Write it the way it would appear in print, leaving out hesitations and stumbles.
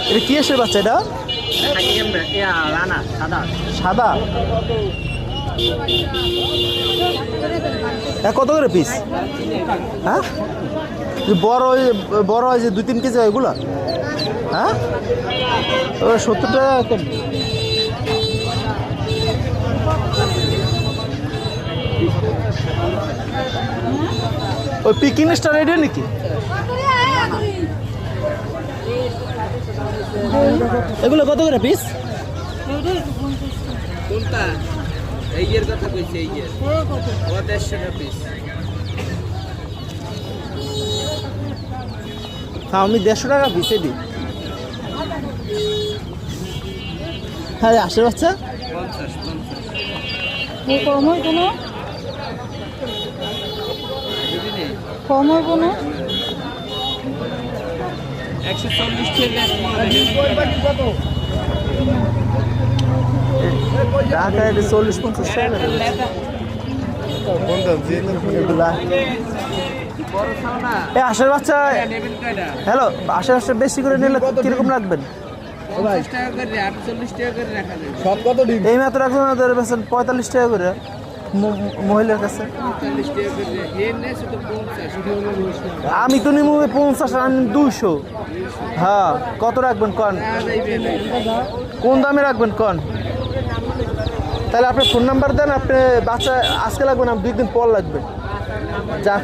এটা কি এসে বাচ্চা এটা? সাদা কত করে পিস? হ্যাঁ বড় হয় যে 2-3 কেজি হয় এগুলো? হ্যাঁ 70 টাকা কেমন? ওই পিকিং স্টার রেডি নাকি? এগুলো কত করে পিস? কোনটা? এই এর কথা কইছে, এই এর ও 150 টাকা পিস। হ্যাঁ আমি 150 টাকা পিসে দিই। হ্যাঁ আসে বাচ্চা 50 কম হয় কোনো? কম হয় কোনো? 140 টাকা কত? ঢাকা 40-50 টাকা। আশের বাচ্চা হ্যালো, আশের বেশি করে নিলে কিরকম রাখবেন? এই মাত্র রাখবেন 45 টাকা করে মহিলার কাছে। আমি তো নিব 50 আর 200। হ্যাঁ কত রাখবেন কন? কোন দামে রাখবেন কন? তাহলে আপনি ফোন নাম্বার দেন। আপনি বাচ্চা আজকে লাগবে না, 2 দিন পর লাগবে। যা